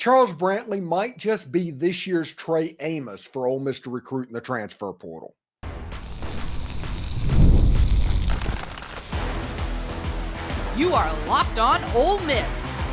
Charles Brantley might just be this year's Trey Amos for Ole Miss to recruit in the transfer portal. You are Locked On Ole Miss,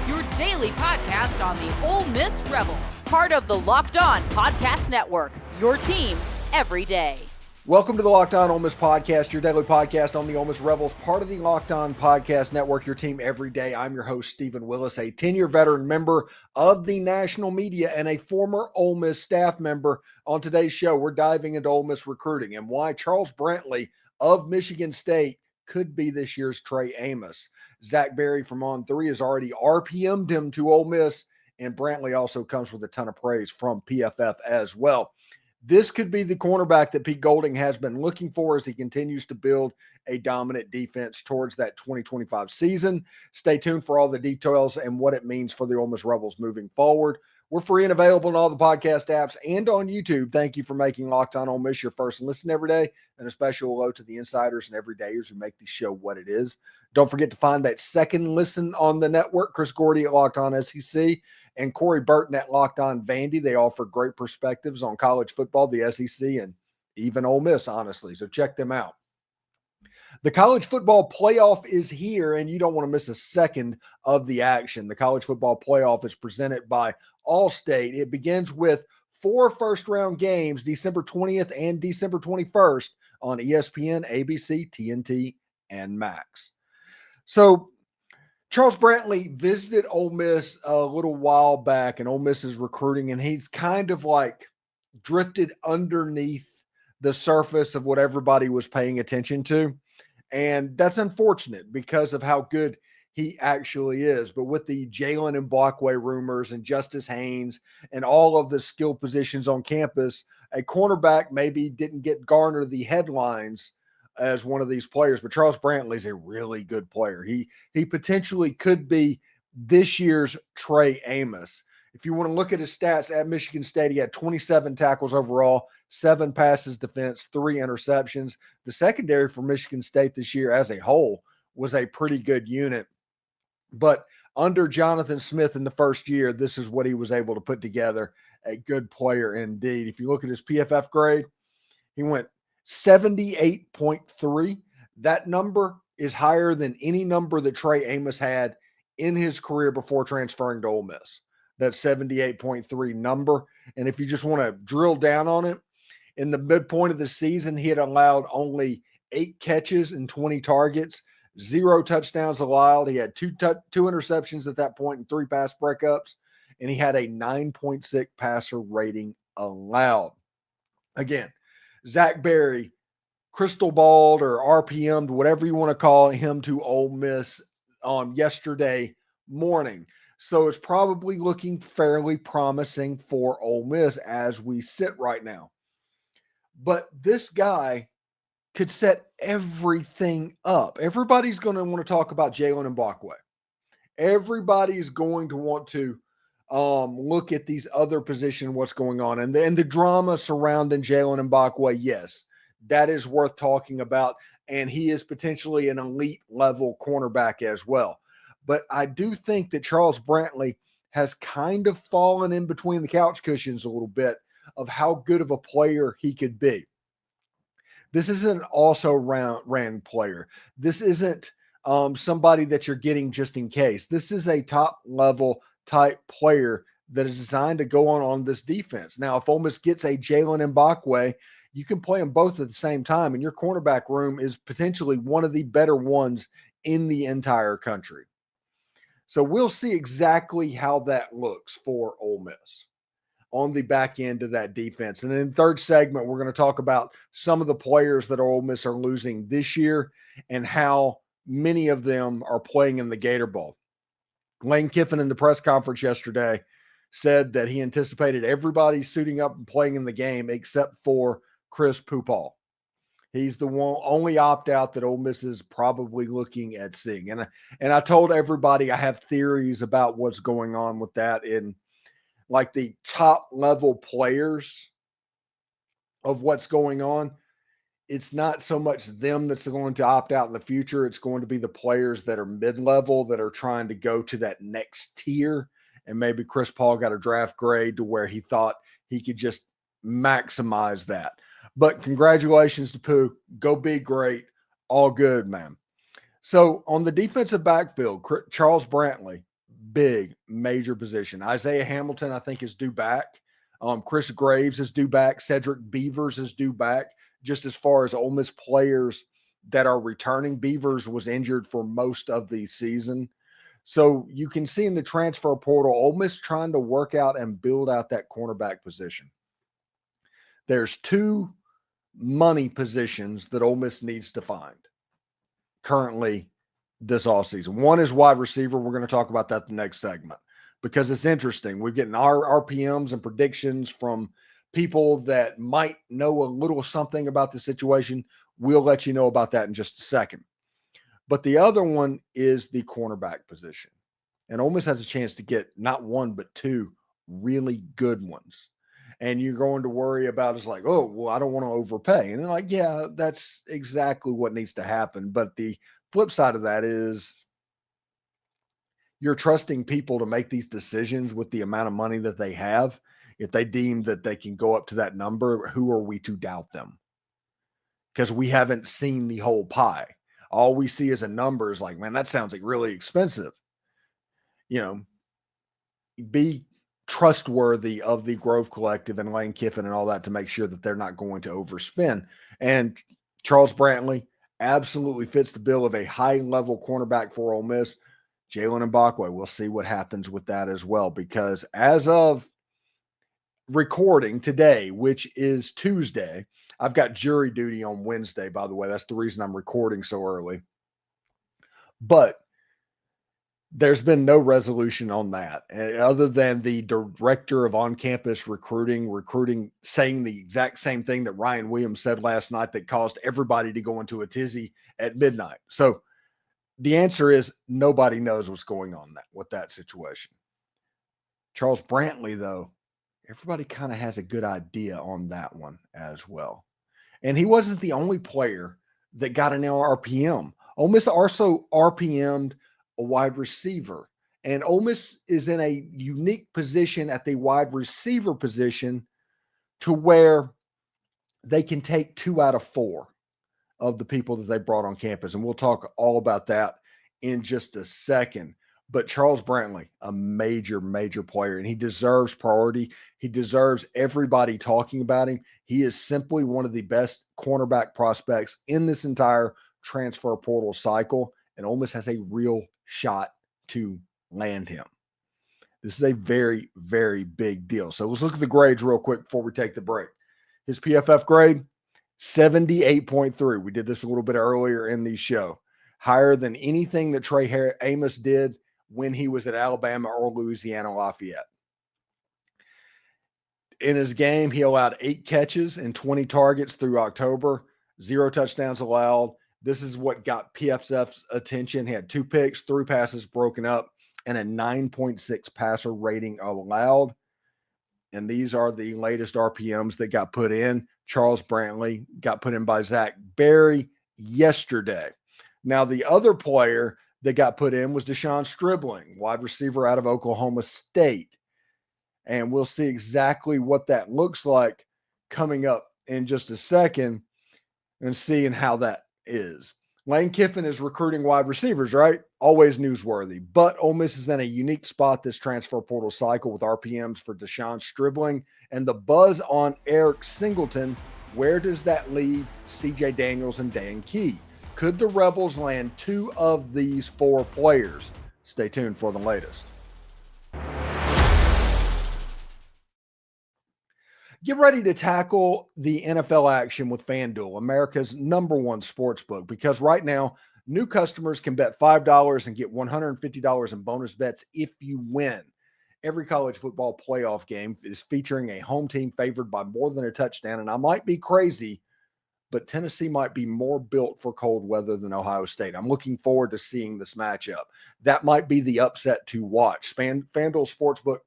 your daily podcast on the Ole Miss Rebels. Part of the Locked On Podcast Network, your team every day. Welcome to the Locked On Ole Miss podcast, your daily podcast on the Ole Miss Rebels, part of the Locked On Podcast Network, your team every day. I'm your host, Steven Willis, a 10-year veteran member of the national media and a former Ole Miss staff member. On today's show, we're diving into Ole Miss recruiting and why Charles Brantley of Michigan State could be this year's Trey Amos. Zach Berry from On 3 has already RPM'd him to Ole Miss, and Brantley also comes with a ton of praise from PFF as well. This could be the cornerback that Pete Golding has been looking for as he continues to build a dominant defense towards that 2025 season. Stay tuned for all the details and what it means for the Ole Miss Rebels moving forward. We're free and available on all the podcast apps and on YouTube. Thank you for making Locked On Ole Miss your first listen every day, and a special hello to the insiders and everydayers who make the show what it is. Don't forget to find that second listen on the network, Chris Gordy at Locked On SEC and Corey Burton at Locked On Vandy. They offer great perspectives on college football, the SEC, and even Ole Miss, honestly. So check them out. The college football playoff is here, and you don't want to miss a second of the action. The college football playoff is presented by Allstate. It begins with 4 first-round games, December 20th and December 21st on ESPN, ABC, TNT, and Max. So Charles Brantley visited Ole Miss a little while back, and Ole Miss is recruiting, and he's kind of like drifted underneath the surface of what everybody was paying attention to. And that's unfortunate because of how good he actually is. But with the Jayden and Blockway rumors and Justice Haynes and all of the skill positions on campus, a cornerback maybe didn't garner the headlines as one of these players. But Charles Brantley is a really good player. He potentially could be this year's Trey Amos. If you want to look at his stats at Michigan State, he had 27 tackles overall, 7 passes defense, 3 interceptions. The secondary for Michigan State this year as a whole was a pretty good unit. But under Jonathan Smith in the first year, this is what he was able to put together. A good player indeed. If you look at his PFF grade, he went 78.3. That number is higher than any number that Trey Amos had in his career before transferring to Ole Miss. That 78.3 number. And if you just want to drill down on it, in the midpoint of the season, he had allowed only 8 catches and 20 targets, 0 touchdowns allowed. He had 2 interceptions at that point and 3 pass breakups, and he had a 9.6 passer rating allowed. Again, Zach Berry, crystal balled or RPM'd, whatever you want to call him, to Ole Miss on yesterday morning. So it's probably looking fairly promising for Ole Miss as we sit right now. But this guy could set everything up. Everybody's going to want to talk about Jayden and Blockway. Everybody's going to want to look at these other positions, what's going on. And the drama surrounding Jayden and Blockway, yes, that is worth talking about. And he is potentially an elite level cornerback as well. But I do think that Charles Brantley has kind of fallen in between the couch cushions a little bit of how good of a player he could be. This isn't an also-ran player. This isn't somebody that you're getting just in case. This is a top-level type player that is designed to go on this defense. Now, if Ole Miss gets a Jayden Mbakwe, you can play them both at the same time, and your cornerback room is potentially one of the better ones in the entire country. So we'll see exactly how that looks for Ole Miss on the back end of that defense. And in the third segment, we're going to talk about some of the players that Ole Miss are losing this year and how many of them are playing in the Gator Bowl. Lane Kiffin in the press conference yesterday said that he anticipated everybody suiting up and playing in the game except for Chris Pupal. He's the only opt-out that Ole Miss is probably looking at seeing. And I told everybody I have theories about what's going on with that in like the top-level players of what's going on. It's not so much them that's going to opt out in the future. It's going to be the players that are mid-level that are trying to go to that next tier and maybe Chris Paul got a draft grade to where he thought he could just maximize that. But congratulations to Pooh. Go be great. All good, man. So on the defensive backfield, Charles Brantley, big, major position. Isaiah Hamilton, I think, is due back. Chris Graves is due back. Cedric Beavers is due back. Just as far as Ole Miss players that are returning, Beavers was injured for most of the season. So you can see in the transfer portal, Ole Miss trying to work out and build out that cornerback position. There's two money positions that Ole Miss needs to find currently this offseason. One is wide receiver. We're going to talk about that in the next segment because it's interesting. We're getting our RPMs and predictions from people that might know a little something about the situation. We'll let you know about that in just a second. But the other one is the cornerback position. And Ole Miss has a chance to get not one, but two really good ones. And you're going to worry about is like, oh, well, I don't want to overpay. And they're like, yeah, that's exactly what needs to happen. But the flip side of that is you're trusting people to make these decisions with the amount of money that they have. If they deem that they can go up to that number, who are we to doubt them? Because we haven't seen the whole pie. All we see is a number is like, man, that sounds like really expensive. You know, be trustworthy of the Grove Collective and Lane Kiffin and all that to make sure that they're not going to overspend. And Charles Brantley absolutely fits the bill of a high-level cornerback for Ole Miss. Jaylen Mbakwe, we'll see what happens with that as well, because as of recording today, which is Tuesday, I've got jury duty on Wednesday, by the way. That's the reason I'm recording so early. But there's been no resolution on that other than the director of on-campus recruiting saying the exact same thing that Ryan Williams said last night that caused everybody to go into a tizzy at midnight. So the answer is nobody knows what's going on with that situation. Charles Brantley, though, everybody kind of has a good idea on that one as well. And he wasn't the only player that got an RPM. Ole Miss also RPM'd a wide receiver. And Ole Miss is in a unique position at the wide receiver position to where they can take 2 out of 4 of the people that they brought on campus. And we'll talk all about that in just a second. But Charles Brantley, a major, major player, and he deserves priority. He deserves everybody talking about him. He is simply one of the best cornerback prospects in this entire transfer portal cycle, and Ole Miss has a real shot to land him. This is a very, very big deal. So let's look at the grades real quick before we take the break. His PFF grade, 78.3. We did this a little bit earlier in the show. Higher than anything that Trey Amos did when he was at Alabama or Louisiana Lafayette. In his game, he allowed 8 catches and 20 targets through October, 0 touchdowns allowed. This is what got PFF's attention. He had 2 picks, 3 passes broken up, and a 9.6 passer rating allowed. And these are the latest RPMs that got put in. Charles Brantley got put in by Zach Berry yesterday. Now, the other player that got put in was De'Zhaun Stribling, wide receiver out of Oklahoma State. And we'll see exactly what that looks like coming up in just a second and seeing how that is. Lane Kiffin is recruiting wide receivers, right? Always newsworthy. But Ole Miss is in a unique spot this transfer portal cycle with RPMs for De'Zhaun Stribling and the buzz on Eric Singleton. Where does that leave C.J. Daniels and Dan Key? Could the Rebels land 2 of these 4 players? Stay tuned for the latest. Get ready to tackle the NFL action with FanDuel, America's #1 sportsbook, because right now, new customers can bet $5 and get $150 in bonus bets if you win. Every college football playoff game is featuring a home team favored by more than a touchdown, and I might be crazy, but Tennessee might be more built for cold weather than Ohio State. I'm looking forward to seeing this matchup. That might be the upset to watch. FanDuel Sportsbook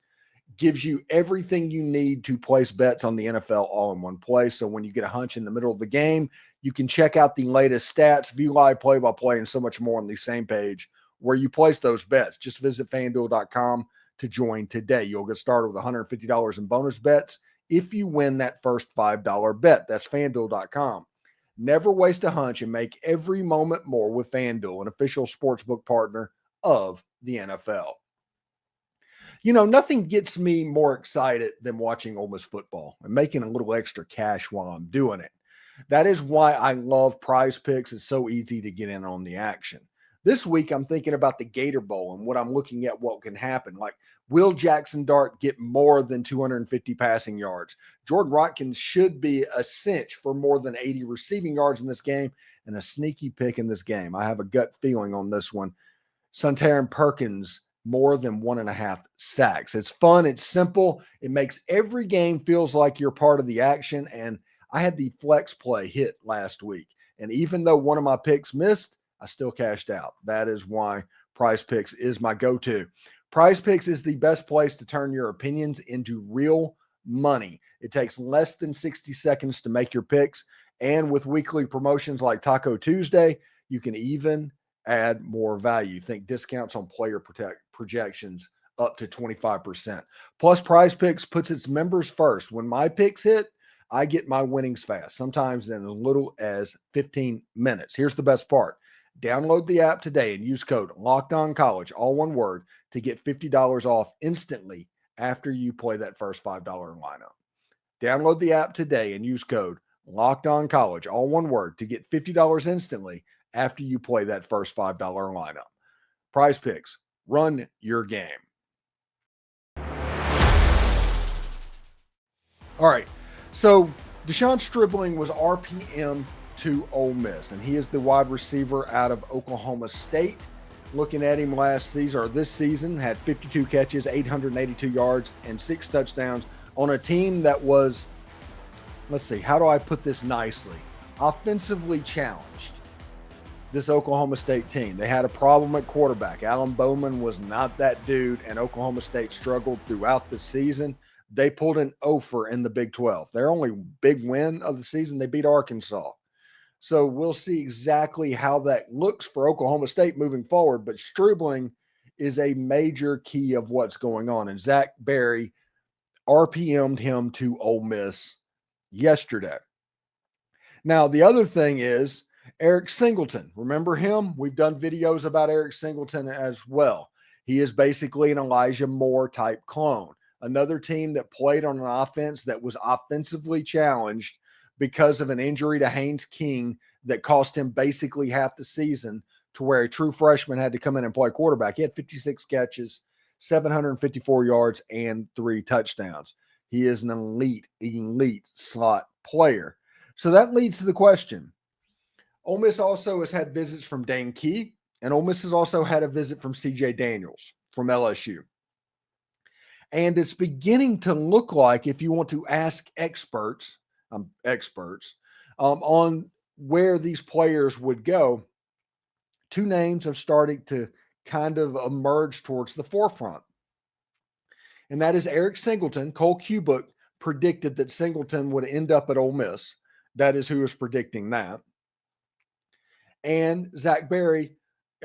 gives you everything you need to place bets on the NFL all in one place. So when you get a hunch in the middle of the game, you can check out the latest stats, view live play-by-play, and so much more on the same page where you place those bets. Just visit FanDuel.com to join today. You'll get started with $150 in bonus bets if you win that first $5 bet. That's FanDuel.com. Never waste a hunch and make every moment more with FanDuel, an official sportsbook partner of the NFL. You know, nothing gets me more excited than watching Ole Miss football and making a little extra cash while I'm doing it. That is why I love Prize Picks. It's so easy to get in on the action. This week, I'm thinking about the Gator Bowl and what I'm looking at what can happen. Like, will Jackson Dart get more than 250 passing yards? Jordan Watkins should be a cinch for more than 80 receiving yards in this game and a sneaky pick in this game. I have a gut feeling on this one. Suntaran Perkins, more than 1.5 sacks. It's fun. It's simple. It makes every game feels like you're part of the action. And I had the flex play hit last week. And even though one of my picks missed, I still cashed out. That is why Prize Picks is my go-to. Prize Picks is the best place to turn your opinions into real money. It takes less than 60 seconds to make your picks. And with weekly promotions like Taco Tuesday, you can even add more value. Think discounts on player projections up to 25%. Plus, Prize Picks puts its members first. When my picks hit, I get my winnings fast, sometimes in as little as 15 minutes. Here's the best part. Download the app today and use code LOCKEDONCollege, all one word, to get $50 off instantly after you play that first $5 lineup. Download the app today and use code LOCKEDONCollege, all one word, to get $50 instantly after you play that first $5 lineup. Prize Picks, run your game. All right, so De'Zhaun Stribling was RPM to Ole Miss, and he is the wide receiver out of Oklahoma State. Looking at him this season, had 52 catches, 882 yards, and 6 touchdowns on a team that was, let's see, how do I put this nicely? Offensively challenged. This Oklahoma State team. They had a problem at quarterback. Alan Bowman was not that dude, and Oklahoma State struggled throughout the season. They pulled an offer in the Big 12. Their only big win of the season, they beat Arkansas. So we'll see exactly how that looks for Oklahoma State moving forward. But Stribling is a major key of what's going on. And Zach Berry RPM'd him to Ole Miss yesterday. Now, the other thing is Eric Singleton. Remember him? We've done videos about Eric Singleton as well. He is basically an Elijah Moore type clone. Another team that played on an offense that was offensively challenged because of an injury to Haynes King that cost him basically half the season, to where a true freshman had to come in and play quarterback. He had 56 catches, 754 yards, and 3 touchdowns. He is an elite slot player. So that leads to the question. Ole Miss also has had visits from Dane Key, and Ole Miss has also had a visit from CJ Daniels from LSU. And it's beginning to look like, if you want to ask experts on where these players would go, 2 names have started to kind of emerge towards the forefront. And that is Eric Singleton. Cole Cubic predicted that Singleton would end up at Ole Miss. That is who is predicting that. And Zach Berry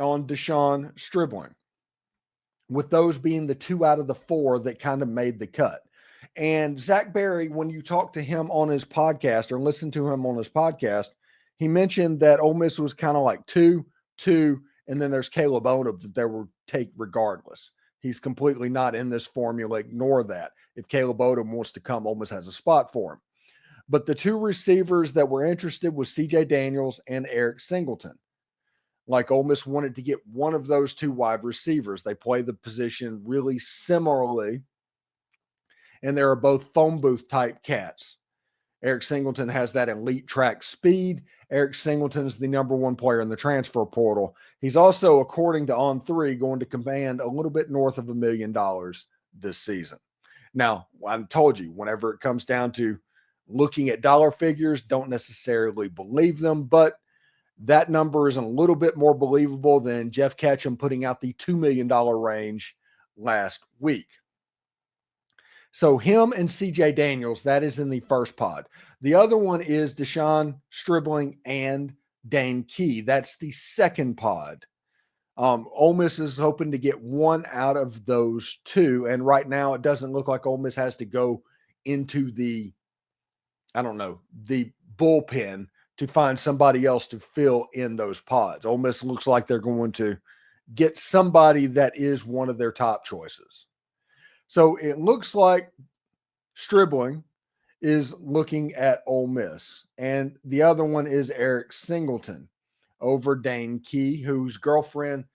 on De'Zhaun Stribling, with those being the 2 out of the 4 that kind of made the cut. And Zach Berry, when you talk to him on his podcast or listen to him on his podcast, he mentioned that Ole Miss was kind of like 2, and then there's Caleb Odom that they would take regardless. He's completely not in this formula. Ignore that. If Caleb Odom wants to come, Ole Miss has a spot for him. But the 2 receivers that were interested was CJ Daniels and Eric Singleton. Like, Ole Miss wanted to get one of those 2 wide receivers. They play the position really similarly, and they are both phone booth type cats. Eric Singleton has that elite track speed. Eric Singleton is the number 1 player in the transfer portal. He's also, according to On3, going to command a little bit north of $1 million this season. Now, I told you, whenever it comes down to looking at dollar figures, don't necessarily believe them, but that number is a little bit more believable than Jeff Ketchum putting out the $2 million range last week. So him and CJ Daniels, that is in the first pod. The other one is De'Zhaun Stribling and Dane Key. That's the second pod Ole Miss is hoping to get one out of those two. And right now it doesn't look like Ole Miss has to go into the bullpen to find somebody else to fill in those pods. Ole Miss looks like they're going to get somebody that is one of their top choices. So it looks like Stribling is looking at Ole Miss, and the other one is Eric Singleton over Dane Key, whose girlfriend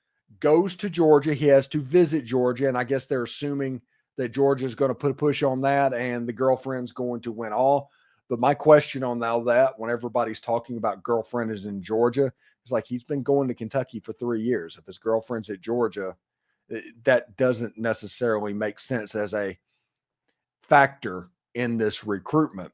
goes to Georgia. He has to visit Georgia, and I guess they're assuming that Georgia is going to put a push on that, and the girlfriend's going to win all. But my question on all that, when everybody's talking about girlfriend is in Georgia, is like he's been going to Kentucky for 3 years. If his girlfriend's at Georgia, that doesn't necessarily make sense as a factor in this recruitment.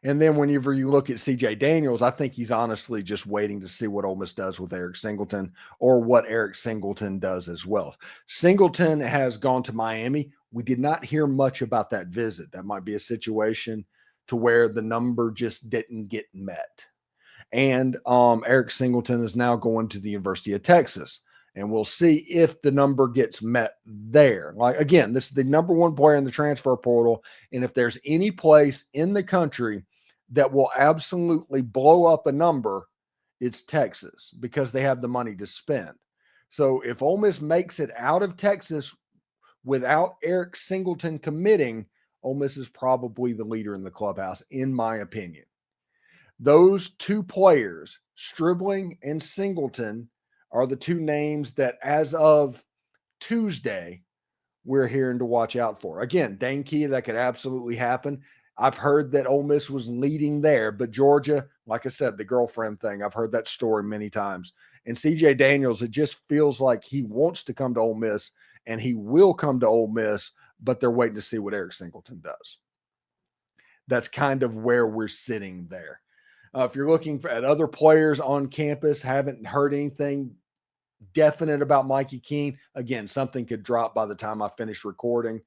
And then whenever you look at CJ Daniels, I think he's honestly just waiting to see what Ole Miss does with Eric Singleton or what Eric Singleton does as well. Singleton has gone to Miami. We did not hear much about that visit. That might be a situation to where the number just didn't get met. And Eric Singleton is now going to the University of Texas. And we'll see if the number gets met there. Like, again, this is the number one player in the transfer portal. And if there's any place in the country that will absolutely blow up a number, it's Texas, because they have the money to spend. So if Ole Miss makes it out of Texas without Eric Singleton committing, Ole Miss is probably the leader in the clubhouse, in my opinion. Those two players, Stribling and Singleton, are the two names that as of Tuesday, we're hearing to watch out for. Again, Dane Key, that could absolutely happen. I've heard that Ole Miss was leading there, but Georgia, like I said, the girlfriend thing, I've heard that story many times. And CJ Daniels, it just feels like he wants to come to Ole Miss, and he will come to Ole Miss, but they're waiting to see what Eric Singleton does. That's kind of where we're sitting there. If you're looking at other players on campus, haven't heard anything definite about Mikey Keene. Again, something could drop by the time I finish recording.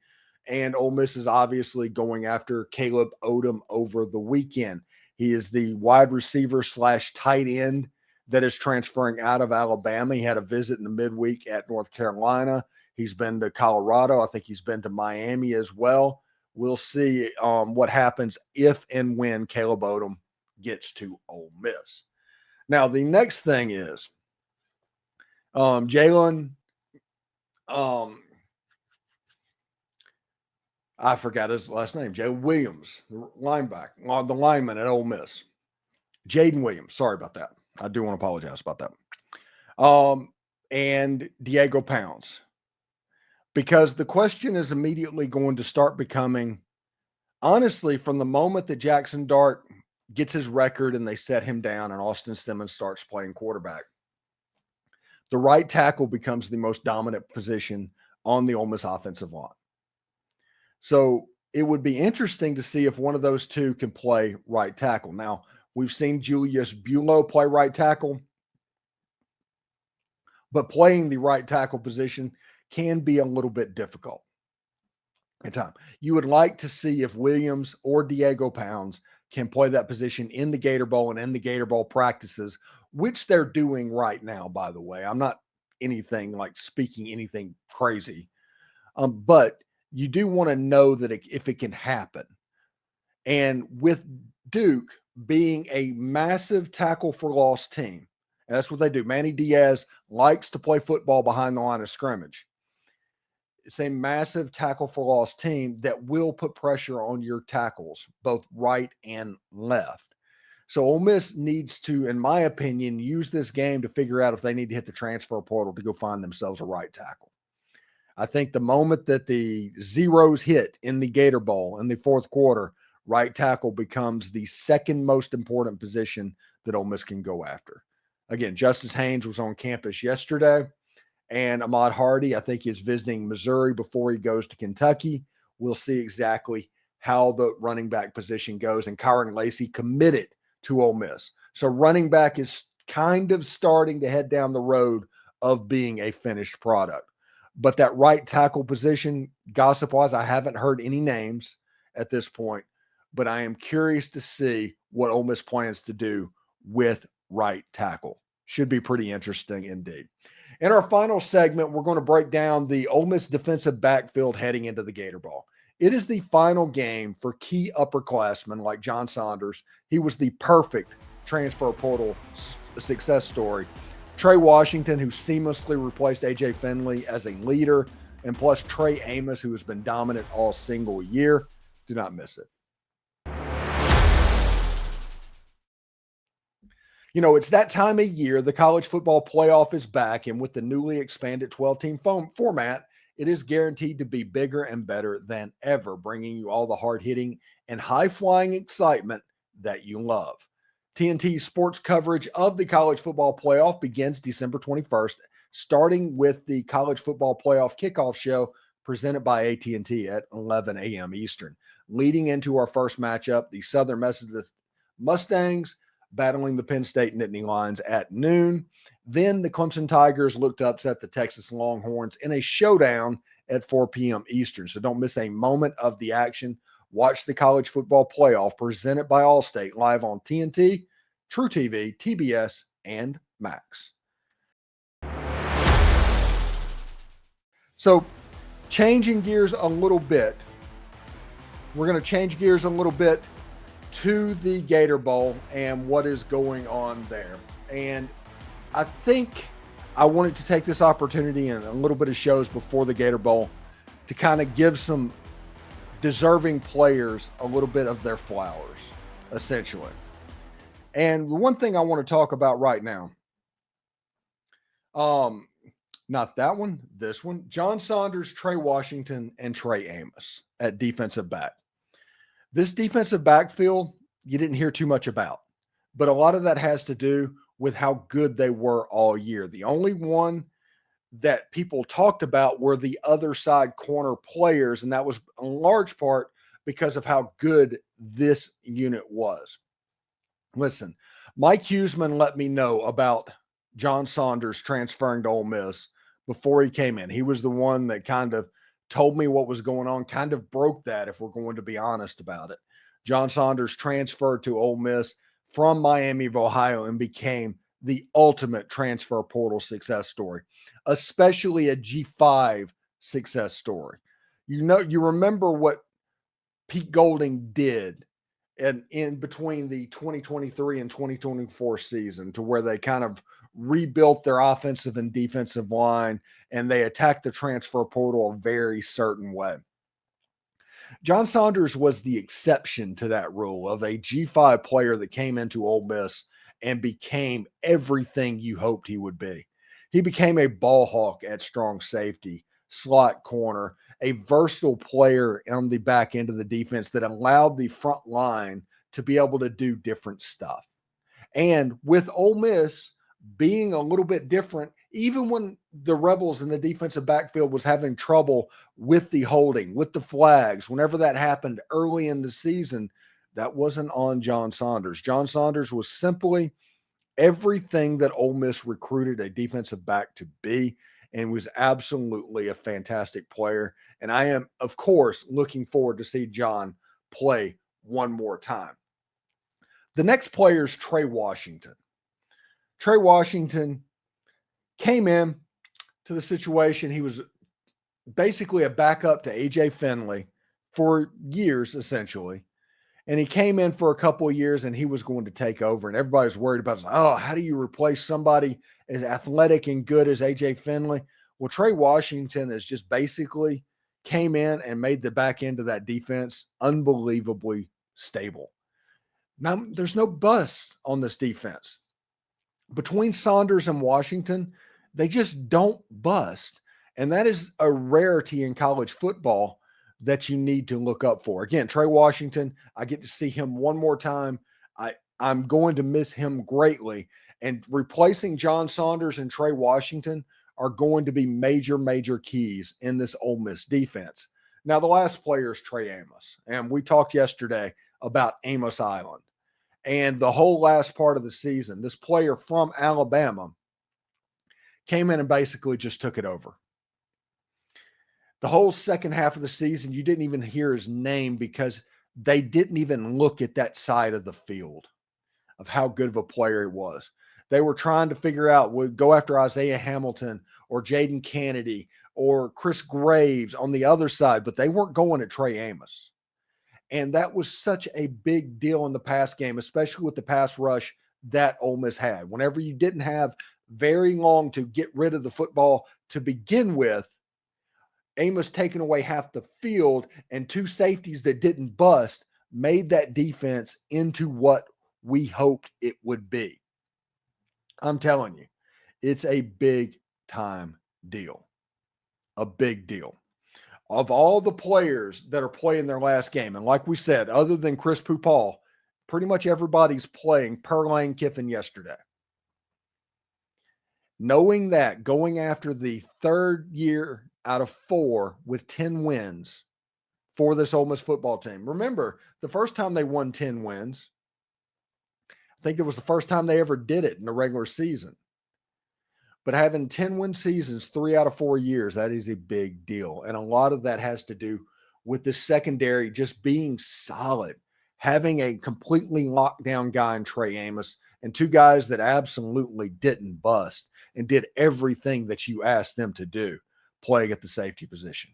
And Ole Miss is obviously going after Caleb Odom over the weekend. He is the wide receiver / tight end that is transferring out of Alabama. He had a visit in the midweek at North Carolina. He's been to Colorado. I think he's been to Miami as well. We'll see what happens if and when Caleb Odom gets to Ole Miss. Now, the next thing is Jayden, I forgot his last name, Jayden Williams, the lineman at Ole Miss. Jayden Williams, sorry about that. I do want to apologize about that. And Diego Pounds. Because the question is immediately going to start becoming, honestly, from the moment that Jackson Dart gets his record and they set him down and Austin Simmons starts playing quarterback, the right tackle becomes the most dominant position on the Ole Miss offensive line. So it would be interesting to see if one of those two can play right tackle. Now, we've seen Julius Buelow play right tackle, but playing the right tackle position can be a little bit difficult at times. You would like to see if Williams or Diego Pounds can play that position in the Gator Bowl and in the Gator Bowl practices, which they're doing right now, by the way. I'm not anything like speaking anything crazy, but you do want to know that if it can happen. And with Duke being a massive tackle for loss team, and that's what they do. Manny Diaz likes to play football behind the line of scrimmage. It's a massive tackle for loss team that will put pressure on your tackles, both right and left. So Ole Miss needs to, in my opinion, use this game to figure out if they need to hit the transfer portal to go find themselves a right tackle. I think the moment that the zeros hit in the Gator Bowl in the fourth quarter, right tackle becomes the second most important position that Ole Miss can go after. Again, Justice Haynes was on campus yesterday, and Ahmad Hardy, I think, is visiting Missouri before he goes to Kentucky. We'll see exactly how the running back position goes. And Kyron Lacey committed to Ole Miss. So running back is kind of starting to head down the road of being a finished product. But that right tackle position, gossip-wise, I haven't heard any names at this point, but I am curious to see what Ole Miss plans to do with right tackle. Should be pretty interesting indeed. In our final segment, we're going to break down the Ole Miss defensive backfield heading into the Gator Bowl. It is the final game for key upperclassmen like John Saunders. He was the perfect transfer portal success story. Trey Washington, who seamlessly replaced A.J. Finley as a leader, and plus Trey Amos, who has been dominant all single year. Do not miss it. You know, it's that time of year. The college football playoff is back, and with the newly expanded 12-team format, it is guaranteed to be bigger and better than ever, bringing you all the hard-hitting and high-flying excitement that you love. TNT sports coverage of the college football playoff begins December 21st, starting with the college football playoff kickoff show presented by AT&T at 11 a.m. Eastern. Leading into our first matchup, the Southern Methodist Mustangs battling the Penn State Nittany Lions at noon. Then the Clemson Tigers looked to upset the Texas Longhorns in a showdown at 4 p.m. Eastern. So don't miss a moment of the action. Watch the college football playoff presented by Allstate live on TNT, True TV, TBS, and Max. So changing gears a little bit, we're going to change gears a little bit to the Gator Bowl and what is going on there. And I think I wanted to take this opportunity and a little bit of shows before the Gator Bowl to kind of give some deserving players a little bit of their flowers, essentially. And the one thing I want to talk about right now, not that one, this one, John Saunders, Trey Washington, and Trey Amos at defensive back. This defensive backfield, you didn't hear too much about, but a lot of that has to do with how good they were all year. The only one that people talked about were the other side corner players, and that was in large part because of how good this unit was. Listen, Mike Huseman let me know about John Saunders transferring to Ole Miss before he came in. He was the one that kind of told me what was going on, kind of broke that, if we're going to be honest about it. John Saunders transferred to Ole Miss from Miami of Ohio and became the ultimate transfer portal success story, especially a G5 success story. You know, you remember what Pete Golding did in between the 2023 and 2024 season, to where they kind of rebuilt their offensive and defensive line, and they attacked the transfer portal a very certain way. John Saunders was the exception to that rule of a G5 player that came into Ole Miss and became everything you hoped he would be. He became a ball hawk at strong safety, slot corner, a versatile player on the back end of the defense that allowed the front line to be able to do different stuff. And with Ole Miss being a little bit different, even when the Rebels in the defensive backfield was having trouble with the holding, with the flags, whenever that happened early in the season, that wasn't on John Saunders. John Saunders was simply everything that Ole Miss recruited a defensive back to be, and was absolutely a fantastic player. And I am, of course, looking forward to see John play one more time. The next player is Trey Washington. Trey Washington came in to the situation. He was basically a backup to A.J. Finley for years, essentially. And he came in for a couple of years, and he was going to take over. And everybody was worried about, oh, how do you replace somebody as athletic and good as A.J. Finley? Well, Trey Washington is just basically came in and made the back end of that defense unbelievably stable. Now, there's no bust on this defense. Between Saunders and Washington, they just don't bust. And that is a rarity in college football that you need to look up for. Again, Trey Washington, I get to see him one more time. I'm going to miss him greatly. And replacing John Saunders and Trey Washington are going to be major, major keys in this Ole Miss defense. Now, the last player is Trey Amos. And we talked yesterday about Amos Island. And the whole last part of the season, this player from Alabama came in and basically just took it over. The whole second half of the season, you didn't even hear his name because they didn't even look at that side of the field of how good of a player he was. They were trying to figure out, would go after Isaiah Hamilton or Jayden Kennedy or Chris Graves on the other side, but they weren't going at Trey Amos. And that was such a big deal in the pass game, especially with the pass rush that Ole Miss had. Whenever you didn't have very long to get rid of the football to begin with, Amos taking away half the field and two safeties that didn't bust made that defense into what we hoped it would be. I'm telling you, it's a big time deal. A big deal. Of all the players that are playing their last game, and like we said, other than Chris Pupal, pretty much everybody's playing per Lane Kiffin yesterday. Knowing that, going after the third year out of 4 with 10 wins for this Ole Miss football team. Remember, the first time they won 10 wins, I think it was the first time they ever did it in the regular season. But having 10-win seasons 3 out of 4 years, that is a big deal. And a lot of that has to do with the secondary just being solid, having a completely locked down guy in Trey Amos and two guys that absolutely didn't bust and did everything that you asked them to do, playing at the safety position.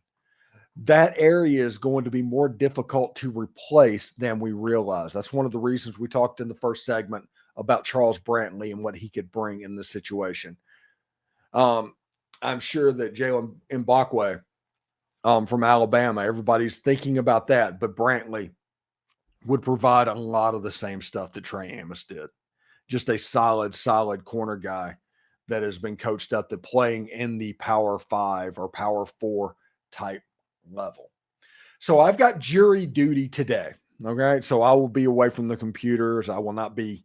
That area is going to be more difficult to replace than we realize. That's one of the reasons we talked in the first segment about Charles Brantley and what he could bring in this situation. I'm sure that Jayden Mbakwe from Alabama, everybody's thinking about that, but Brantley would provide a lot of the same stuff that Trey Amos did. Just a solid corner guy that has been coached up to playing in the Power 5 or Power 4 type level. So I've got jury duty today. Okay. So I will be away from the computers. I will not be,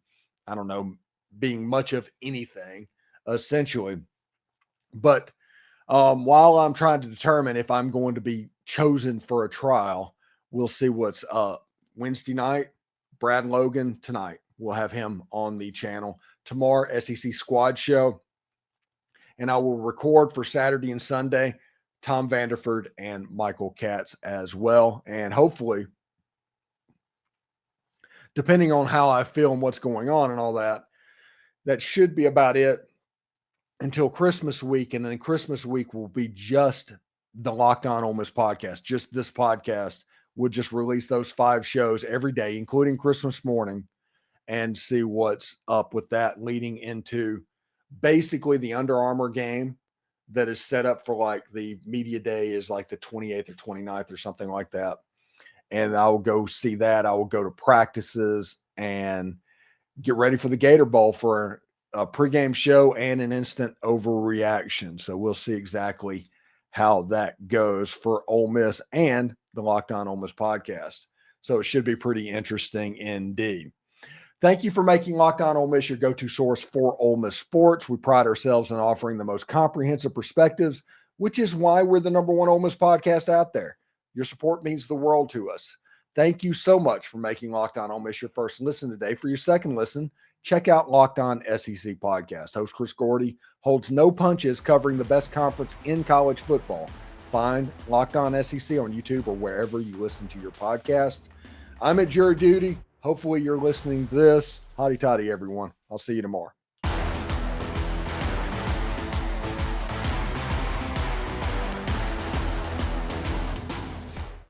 being much of anything essentially. But while I'm trying to determine if I'm going to be chosen for a trial, we'll see what's up. Wednesday night, Brad Logan tonight. We'll have him on the channel. Tomorrow, SEC Squad Show. And I will record for Saturday and Sunday, Tom Vanderford and Michael Katz as well. And hopefully, depending on how I feel and what's going on and all that, that should be about it until Christmas week. And then Christmas week will be just the Locked On Ole Miss podcast. Just this podcast would just release those 5 shows every day, including Christmas morning, and see what's up with that leading into basically the Under Armour game that is set up for like the media day is like the 28th or 29th or something like that. And I will go see that. I will go to practices and get ready for the Gator Bowl for a pregame show and an instant overreaction. So we'll see exactly how that goes for Ole Miss and the Locked On Ole Miss podcast. So it should be pretty interesting indeed. Thank you for making Locked On Ole Miss your go-to source for Ole Miss sports. We pride ourselves in offering the most comprehensive perspectives, which is why we're the number 1 Ole Miss podcast out there. Your support means the world to us. Thank you so much for making Locked On Ole Miss your first listen today. For your second listen, check out Locked On SEC podcast. Host Chris Gordy holds no punches covering the best conference in college football. Find Locked On SEC on YouTube or wherever you listen to your podcast. I'm at jury duty. Hopefully you're listening to this. Hotty toddy, everyone. I'll see you tomorrow.